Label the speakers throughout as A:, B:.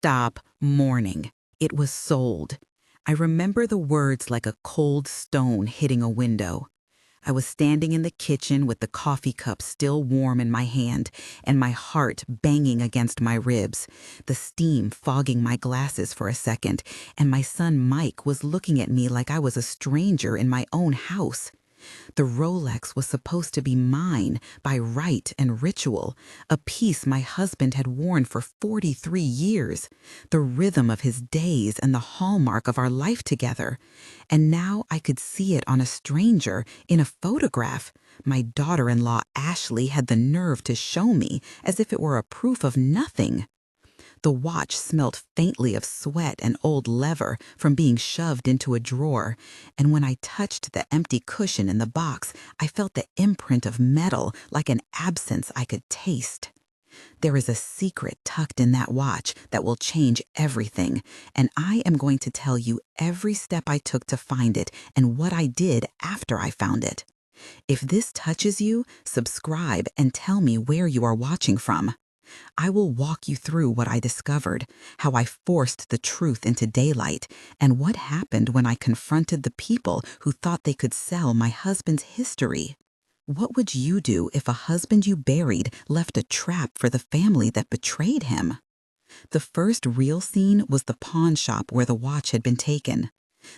A: stop mourning. It was sold. I remember the words like a cold stone hitting a window. I was standing in the kitchen with the coffee cup still warm in my hand and my heart banging against my ribs, the steam fogging my glasses for a second, and my son Mike was looking at me like I was a stranger in my own house. The Rolex was supposed to be mine by rite and ritual, a piece my husband had worn for 43 years, the rhythm of his days and the hallmark of our life together. And now I could see it on a stranger in a photograph. My daughter-in-law Ashley had the nerve to show me as if it were a proof of nothing. The watch smelled faintly of sweat and old leather from being shoved into a drawer, and when I touched the empty cushion in the box, I felt the imprint of metal like an absence I could taste. There is a secret tucked in that watch that will change everything, and I am going to tell you every step I took to find it and what I did after I found it. If this touches you, subscribe and tell me where you are watching from. I will walk you through what I discovered, how I forced the truth into daylight, and what happened when I confronted the people who thought they could sell my husband's history. What would you do if a husband you buried left a trap for the family that betrayed him? The first real scene was the pawn shop where the watch had been taken.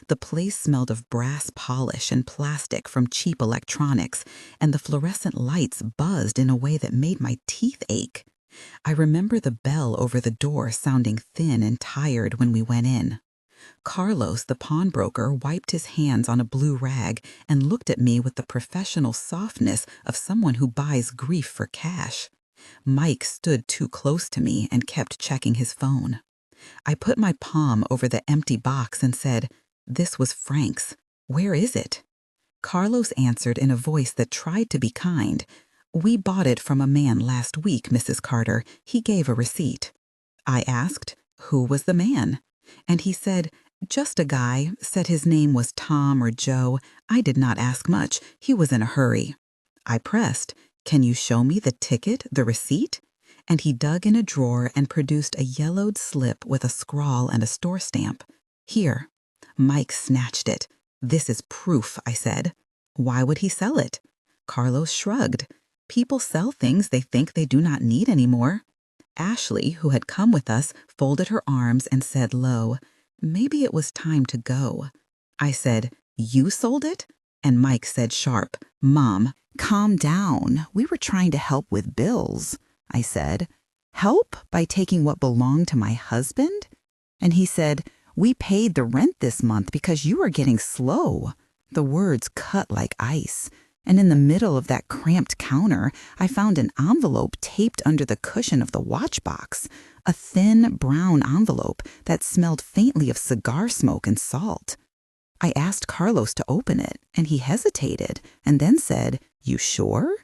A: The place smelled of brass polish and plastic from cheap electronics, and the fluorescent lights buzzed in a way that made my teeth ache. I remember the bell over the door sounding thin and tired when we went in. Carlos, the pawnbroker, wiped his hands on a blue rag and looked at me with the professional softness of someone who buys grief for cash. Mike stood too close to me and kept checking his phone. I put my palm over the empty box and said, "This was Frank's. Where is it?" Carlos answered in a voice that tried to be kind. "We bought it from a man last week, Mrs. Carter. He gave a receipt." I asked, "Who was the man?" And he said, "Just a guy, said his name was Tom or Joe. I did not ask much. He was in a hurry." I pressed, "Can you show me the ticket, the receipt?" And he dug in a drawer and produced a yellowed slip with a scrawl and a store stamp. "Here." Mike snatched it. "This is proof," I said. "Why would he sell it?" Carlos shrugged. "People sell things they think they do not need anymore." Ashley, who had come with us, folded her arms and said low, "Maybe it was time to go." I said, "You sold it?" And Mike said sharp, "Mom, calm down. We were trying to help with bills." I said, "Help by taking what belonged to my husband?" And he said, "We paid the rent this month because you are getting slow." The words cut like ice. And in the middle of that cramped counter, I found an envelope taped under the cushion of the watch box, a thin brown envelope that smelled faintly of cigar smoke and salt. I asked Carlos to open it, and he hesitated, and then said, "You sure?"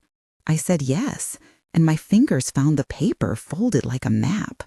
A: I said yes, and my fingers found the paper folded like a map.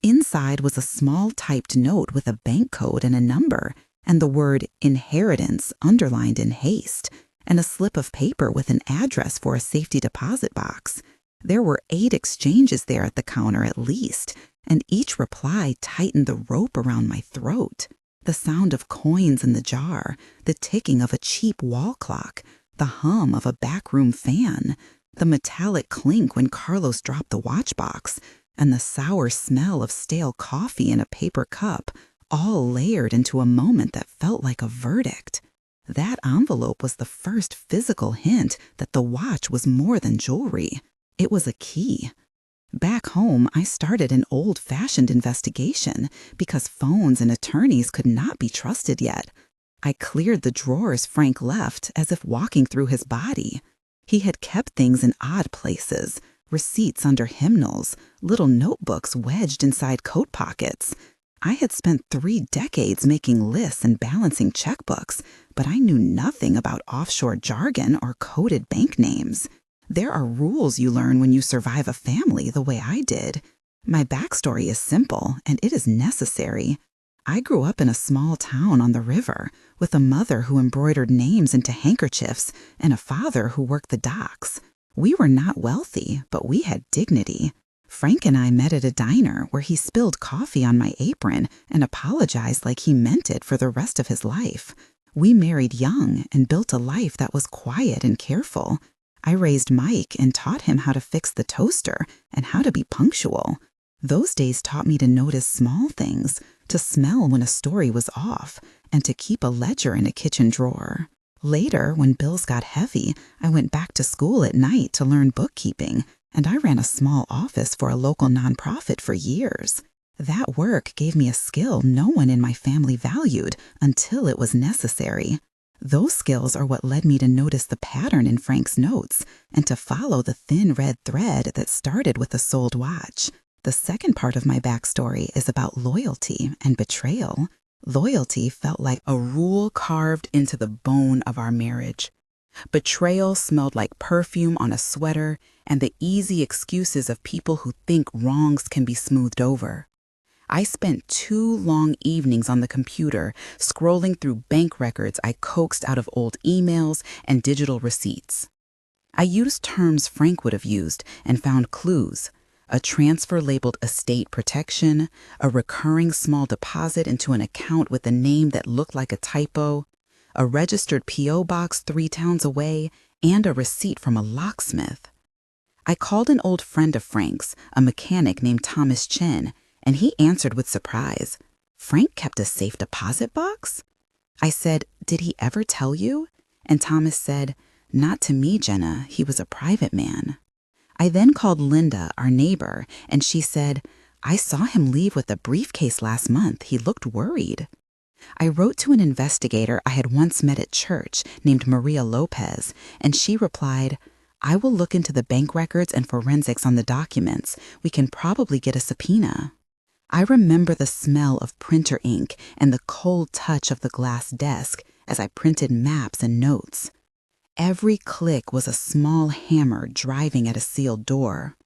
A: Inside was a small typed note with a bank code and a number, and the word inheritance underlined in haste, and a slip of paper with an address for a safety deposit box. There were 8 exchanges there at the counter at least, and each reply tightened the rope around my throat. The sound of coins in the jar, the ticking of a cheap wall clock, the hum of a backroom fan, the metallic clink when Carlos dropped the watch box, and the sour smell of stale coffee in a paper cup, all layered into a moment that felt like a verdict. That envelope was the first physical hint that the watch was more than jewelry. It was a key. Back home, I started an old-fashioned investigation because phones and attorneys could not be trusted yet. I cleared the drawers Frank left as if walking through his body. He had kept things in odd places, receipts under hymnals, little notebooks wedged inside coat pockets. I had spent 3 decades making lists and balancing checkbooks, but I knew nothing about offshore jargon or coded bank names. There are rules you learn when you survive a family the way I did. My backstory is simple, and it is necessary. I grew up in a small town on the river, with a mother who embroidered names into handkerchiefs and a father who worked the docks. We were not wealthy, but we had dignity. Frank and I met at a diner where he spilled coffee on my apron and apologized like he meant it for the rest of his life. We married young and built a life that was quiet and careful. I raised Mike and taught him how to fix the toaster and how to be punctual. Those days taught me to notice small things, to smell when a story was off, and to keep a ledger in a kitchen drawer. Later, when bills got heavy, I went back to school at night to learn bookkeeping, and I ran a small office for a local nonprofit for years. That work gave me a skill no one in my family valued until it was necessary. Those skills are what led me to notice the pattern in Frank's notes and to follow the thin red thread that started with a sold watch. The second part of my backstory is about loyalty and betrayal. Loyalty felt like a rule carved into the bone of our marriage. Betrayal smelled like perfume on a sweater and the easy excuses of people who think wrongs can be smoothed over. I spent 2 long evenings on the computer scrolling through bank records I coaxed out of old emails and digital receipts. I used terms Frank would have used and found clues: a transfer labeled estate protection, a recurring small deposit into an account with a name that looked like a typo, a registered P.O. box 3 towns away, and a receipt from a locksmith. I called an old friend of Frank's, a mechanic named Thomas Chen, and he answered with surprise. Frank kept a safe deposit box? I said, "Did he ever tell you?" And Thomas said, "Not to me, Jenna. He was a private man." I then called Linda, our neighbor, and she said, "I saw him leave with a briefcase last month. He looked worried." I wrote to an investigator I had once met at church named Maria Lopez, and she replied, "I will look into the bank records and forensics on the documents. We can probably get a subpoena." I remember the smell of printer ink and the cold touch of the glass desk as I printed maps and notes. Every click was a small hammer driving at a sealed door.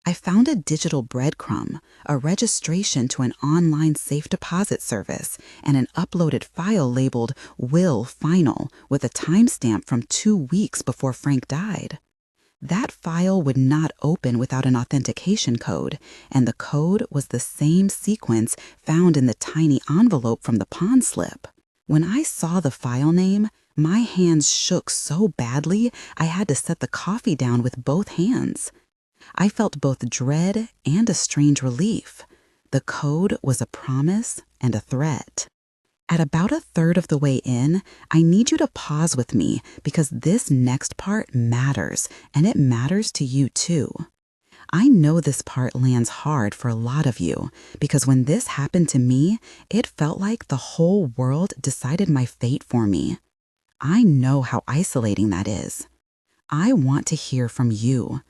A: I found a digital breadcrumb, a registration to an online safe deposit service, and an uploaded file labeled Will Final with a timestamp from 2 weeks before Frank died. That file would not open without an authentication code, and the code was the same sequence found in the tiny envelope from the pawn slip. When I saw the file name, my hands shook so badly I had to set the coffee down with both hands. I felt both dread and a strange relief. The code was a promise and a threat. At about 1/3 of the way in, I need you to pause with me because this next part matters, and it matters to you too. I know this part lands hard for a lot of you because when this happened to me, it felt like the whole world decided my fate for me. I know how isolating that is. I want to hear from you.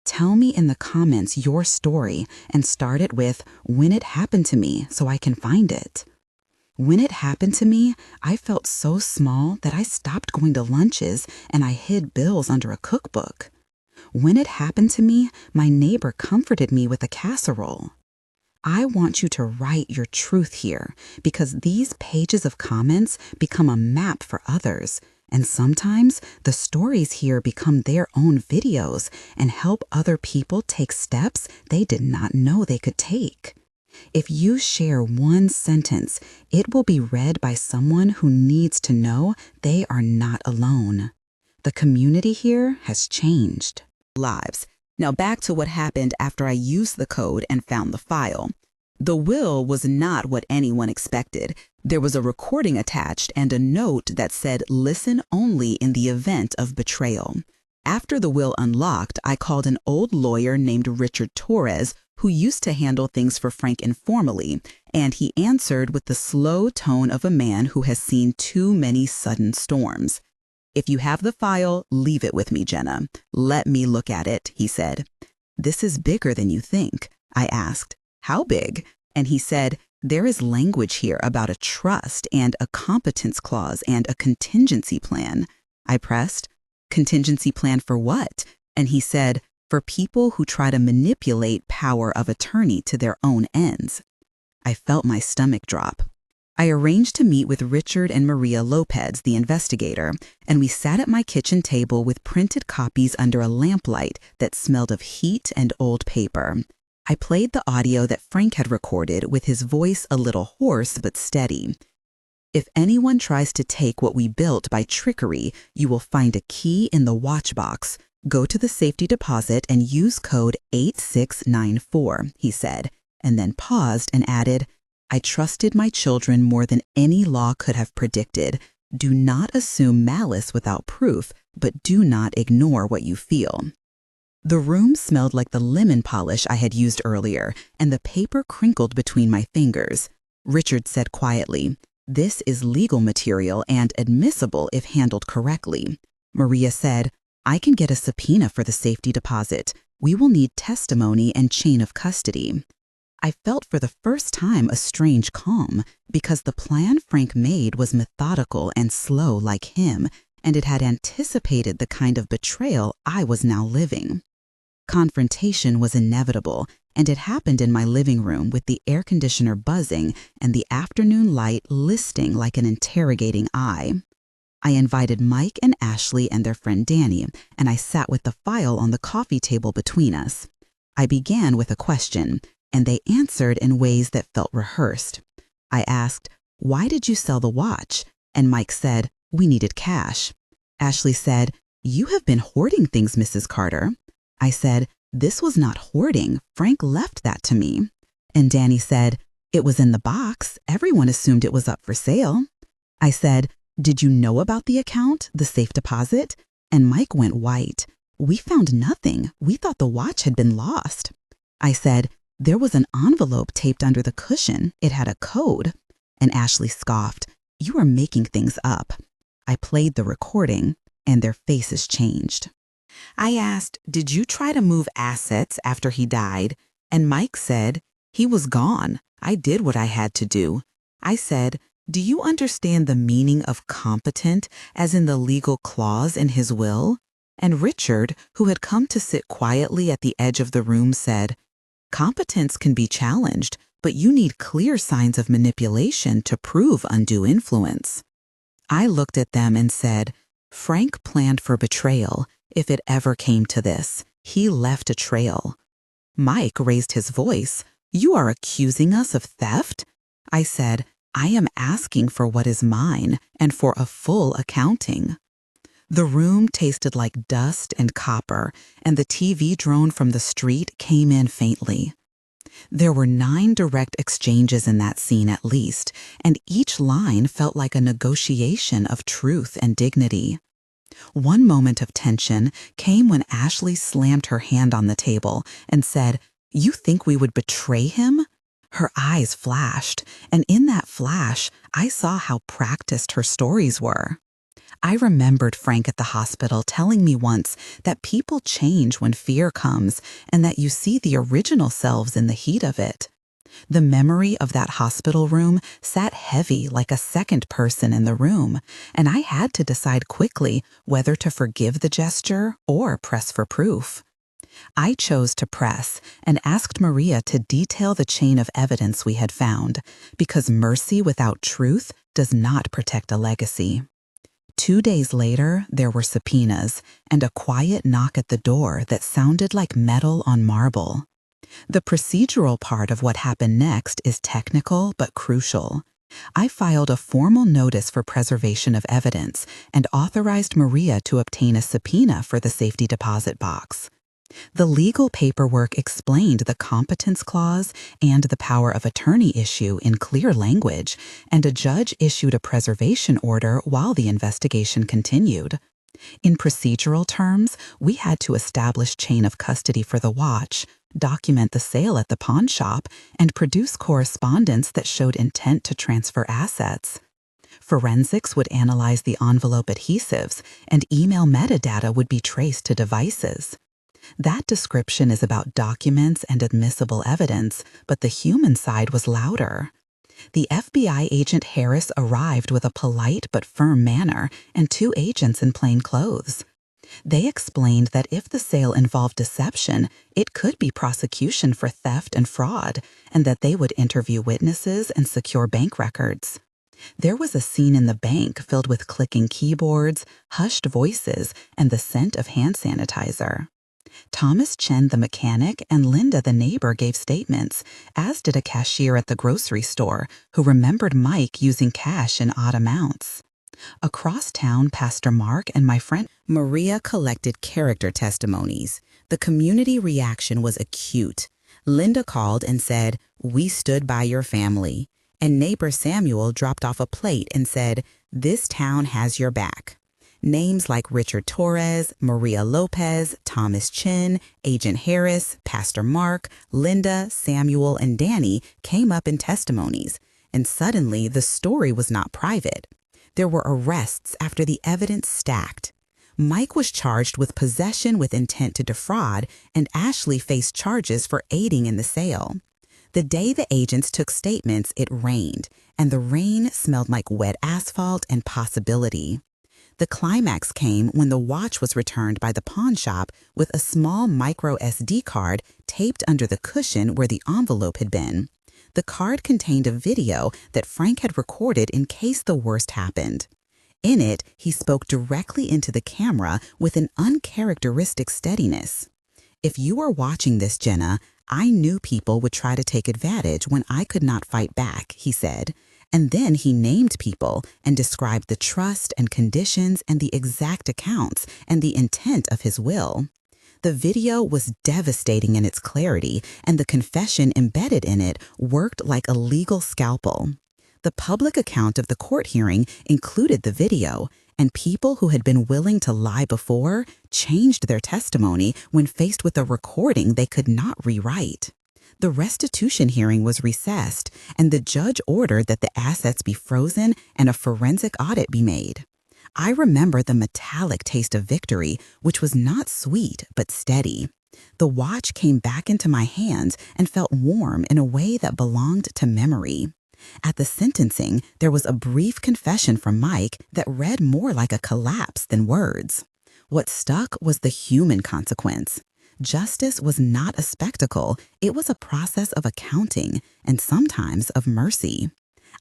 A: Tell me in the comments your story and start it with when it happened to me so I can find it. When it happened to me, I felt so small that I stopped going to lunches and I hid bills under a cookbook. When it happened to me, my neighbor comforted me with a casserole. I want you to write your truth here because these pages of comments become a map for others. And sometimes the stories here become their own videos and help other people take steps they did not know they could take. If you share one sentence, it will be read by someone who needs to know they are not alone. The community here has changed lives. Now back to what happened after I used the code and found the file. The will was not what anyone expected. There was a recording attached and a note that said, "Listen only in the event of betrayal." After the will unlocked, I called an old lawyer named Richard Torres, who used to handle things for Frank informally, and he answered with the slow tone of a man who has seen too many sudden storms. "If you have the file, leave it with me, Jenna. Let me look at it," he said. "This is bigger than you think," I asked. "How big?" And he said, "There is language here about a trust and a competence clause and a contingency plan." I pressed, "Contingency plan for what?" And he said, "For people who try to manipulate power of attorney to their own ends." I felt my stomach drop. I arranged to meet with Richard and Maria Lopez, the investigator, and we sat at my kitchen table with printed copies under a lamplight that smelled of heat and old paper. I played the audio that Frank had recorded with his voice a little hoarse but steady. "If anyone tries to take what we built by trickery, you will find a key in the watch box. Go to the safety deposit and use code 8694, he said, and then paused and added, "I trusted my children more than any law could have predicted. Do not assume malice without proof, but do not ignore what you feel." The room smelled like the lemon polish I had used earlier, and the paper crinkled between my fingers. Richard said quietly, "This is legal material and admissible if handled correctly." Maria said, "I can get a subpoena for the safety deposit. We will need testimony and chain of custody." I felt for the first time a strange calm, because the plan Frank made was methodical and slow like him, and it had anticipated the kind of betrayal I was now living. Confrontation was inevitable, and it happened in my living room with the air conditioner buzzing and the afternoon light listing like an interrogating eye. I invited Mike and Ashley and their friend Danny, and I sat with the file on the coffee table between us. I began with a question, and they answered in ways that felt rehearsed. I asked, "Why did you sell the watch?" And Mike said, "We needed cash." Ashley said, "You have been hoarding things, Mrs. Carter." I said, "This was not hoarding. Frank left that to me." And Danny said, "It was in the box. Everyone assumed it was up for sale." I said, "Did you know about the account, the safe deposit?" And Mike went white. "We found nothing. We thought the watch had been lost." I said, "There was an envelope taped under the cushion. It had a code." And Ashley scoffed, "You are making things up." I played the recording, and their faces changed. I asked, "Did you try to move assets after he died?" And Mike said, "He was gone. I did what I had to do." I said, "Do you understand the meaning of competent as in the legal clause in his will?" And Richard, who had come to sit quietly at the edge of the room, said, "Competence can be challenged, but you need clear signs of manipulation to prove undue influence." I looked at them and said, "Frank planned for betrayal. If it ever came to this, he left a trail." Mike raised his voice. "You are accusing us of theft?" I said, "I am asking for what is mine and for a full accounting." The room tasted like dust and copper, and the TV drone from the street came in faintly. There were 9 direct exchanges in that scene at least, and each line felt like a negotiation of truth and dignity. One moment of tension came when Ashley slammed her hand on the table and said, "You think we would betray him?" Her eyes flashed, and in that flash, I saw how practiced her stories were. I remembered Frank at the hospital telling me once that people change when fear comes and that you see the original selves in the heat of it. The memory of that hospital room sat heavy like a second person in the room, and I had to decide quickly whether to forgive the gesture or press for proof. I chose to press and asked Maria to detail the chain of evidence we had found, because mercy without truth does not protect a legacy. 2 days later, there were subpoenas and a quiet knock at the door that sounded like metal on marble. The procedural part of what happened next is technical but crucial. I filed a formal notice for preservation of evidence and authorized Maria to obtain a subpoena for the safety deposit box. The legal paperwork explained the competence clause and the power of attorney issue in clear language, and a judge issued a preservation order while the investigation continued. In procedural terms, we had to establish chain of custody for the watch, document the sale at the pawn shop, and produce correspondence that showed intent to transfer assets. Forensics would analyze the envelope adhesives, and email metadata would be traced to devices. That description is about documents and admissible evidence, but the human side was louder. The FBI agent Harris arrived with a polite but firm manner and 2 agents in plain clothes. They explained that if the sale involved deception, it could be prosecution for theft and fraud, and that they would interview witnesses and secure bank records. There was a scene in the bank filled with clicking keyboards, hushed voices, and the scent of hand sanitizer. Thomas Chen, the mechanic, and Linda, the neighbor, gave statements, as did a cashier at the grocery store who remembered Mike using cash in odd amounts. Across town, Pastor Mark and my friend Maria collected character testimonies. The community reaction was acute. Linda called and said, "We stood by your family." And neighbor Samuel dropped off a plate and said, "This town has your back." Names like Richard Torres, Maria Lopez, Thomas Chin, Agent Harris, Pastor Mark, Linda, Samuel, and Danny came up in testimonies. And suddenly, the story was not private. There were arrests after the evidence stacked. Mike was charged with possession with intent to defraud, and Ashley faced charges for aiding in the sale. The day the agents took statements, it rained, and the rain smelled like wet asphalt and possibility. The climax came when the watch was returned by the pawn shop with a small micro SD card taped under the cushion where the envelope had been. The card contained a video that Frank had recorded in case the worst happened. In it, he spoke directly into the camera with an uncharacteristic steadiness. "If you are watching this, Jenna, I knew people would try to take advantage when I could not fight back," he said. And then he named people and described the trust and conditions and the exact accounts and the intent of his will. The video was devastating in its clarity, and the confession embedded in it worked like a legal scalpel. The public account of the court hearing included the video, and people who had been willing to lie before changed their testimony when faced with a recording they could not rewrite. The restitution hearing was recessed, and the judge ordered that the assets be frozen and a forensic audit be made. I remember the metallic taste of victory, which was not sweet but steady. The watch came back into my hands and felt warm in a way that belonged to memory. At the sentencing, there was a brief confession from Mike that read more like a collapse than words. What stuck was the human consequence. Justice was not a spectacle, it was a process of accounting and sometimes of mercy.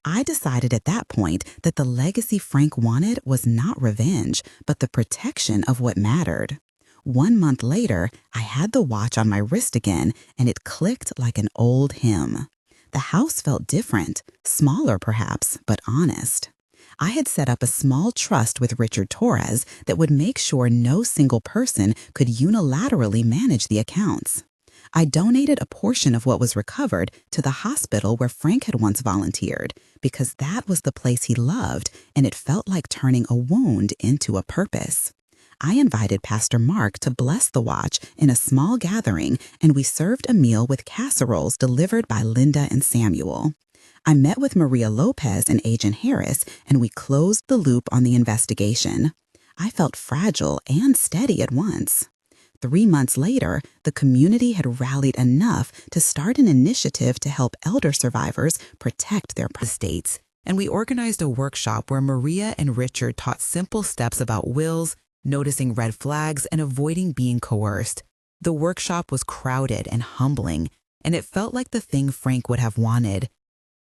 A: I decided at that point that the legacy Frank wanted was not revenge, but the protection of what mattered. 1 month later, I had the watch on my wrist again, and it clicked like an old hymn. The house felt different, smaller perhaps, but honest. I had set up a small trust with Richard Torres that would make sure no single person could unilaterally manage the accounts. I donated a portion of what was recovered to the hospital where Frank had once volunteered, because that was the place he loved, and it felt like turning a wound into a purpose. I invited Pastor Mark to bless the watch in a small gathering, and we served a meal with casseroles delivered by Linda and Samuel. I met with Maria Lopez and Agent Harris, and we closed the loop on the investigation. I felt fragile and steady at once. 3 months later, the community had rallied enough to start an initiative to help elder survivors protect their estates, and we organized a workshop where Maria and Richard taught simple steps about wills, noticing red flags, and avoiding being coerced. The workshop was crowded and humbling, and it felt like the thing Frank would have wanted.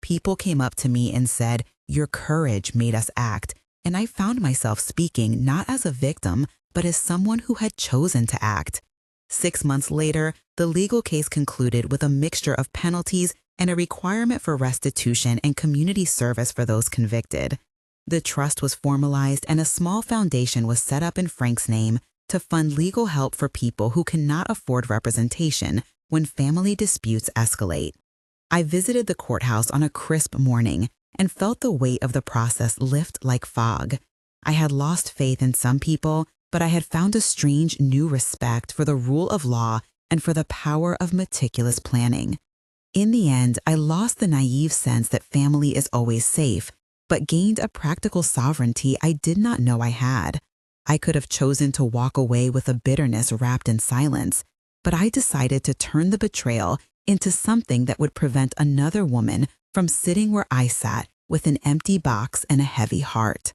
A: People came up to me and said, "Your courage made us act," and I found myself speaking not as a victim, but as someone who had chosen to act. 6 months later, the legal case concluded with a mixture of penalties and a requirement for restitution and community service for those convicted. The trust was formalized, and a small foundation was set up in Frank's name to fund legal help for people who cannot afford representation when family disputes escalate. I visited the courthouse on a crisp morning and felt the weight of the process lift like fog. I had lost faith in some people, but I had found a strange new respect for the rule of law and for the power of meticulous planning. In the end, I lost the naive sense that family is always safe, but gained a practical sovereignty I did not know I had. I could have chosen to walk away with a bitterness wrapped in silence, but I decided to turn the betrayal into something that would prevent another woman from sitting where I sat with an empty box and a heavy heart.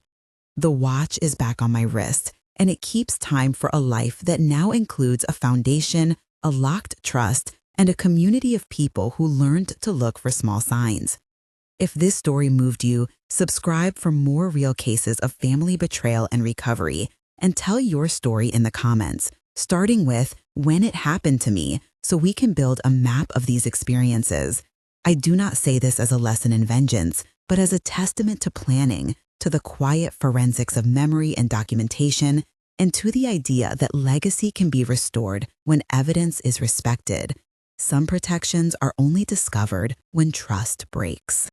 A: The watch is back on my wrist, and it keeps time for a life that now includes a foundation, a locked trust, and a community of people who learned to look for small signs. If this story moved you, subscribe for more real cases of family betrayal and recovery, and tell your story in the comments starting with when it happened to me so we can build a map of these experiences. I do not say this as a lesson in vengeance, but as a testament to planning, to the quiet forensics of memory and documentation, and to the idea that legacy can be restored when evidence is respected. Some protections are only discovered when trust breaks.